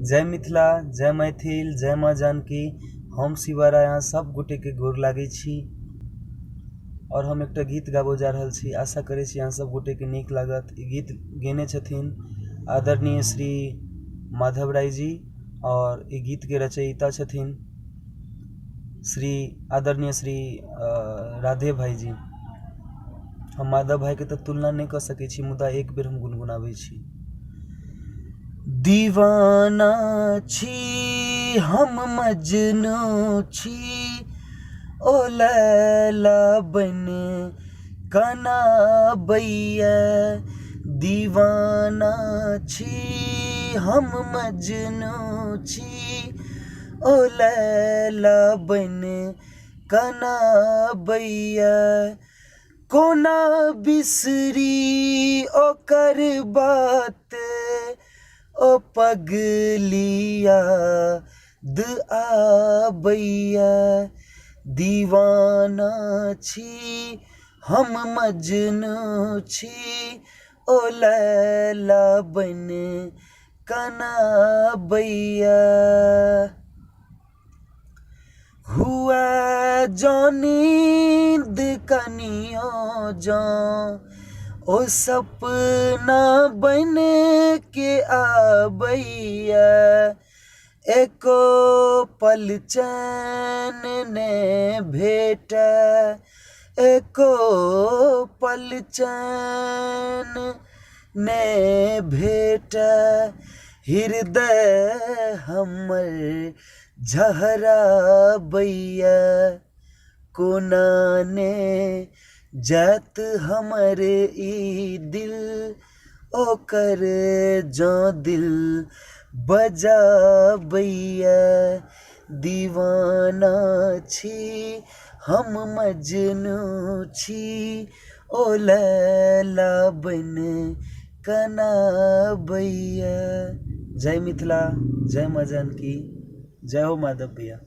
जय मिथिला, जय मैथिल, जय माँ जानकी। हम शिवा राय अहाँ सब गोटे के गोर लागै छी और हम एकटा गीत गाबो जा रहल छी। आशा करै छी अहाँ सब गोटे के नीक लागत। ई गीत गेने छथिन आदरणीय श्री माधव राय जी और ई गीत के रचयिता छथिन श्री आदरणीय श्री राधे भाई जी। हम माधव भाई के तो तुलना नहीं कर सकै छी, मुदा एक बेर हम गुनगुनाबै छी। दीवाना छी हम मजनू छी, ओ लैला बन कना बैया। दीवाना छी हम मजनू छी, ओ लैला बन कना बैया। कोना बिसरी ओकर बात, ओ पगलिया द आबैया। दीवाना छी हम मजनू छी, ओ लैला बन कना बैया। हुआ जो नींद कनियो जो, ओ सपना बन के आबैया। एको पल चैन ने भेटा, एको पल चैन ने भेटा। हृदय हमर झहरा बैया, कोना ने जात हमर ई दिल, ओकर जो दिल बजा बैया। दीवाना छी हम मजनू छी, ओ लैला बन कना बैया। जय मिथिला, जय माँ जानकी, जय हो माधव भैया।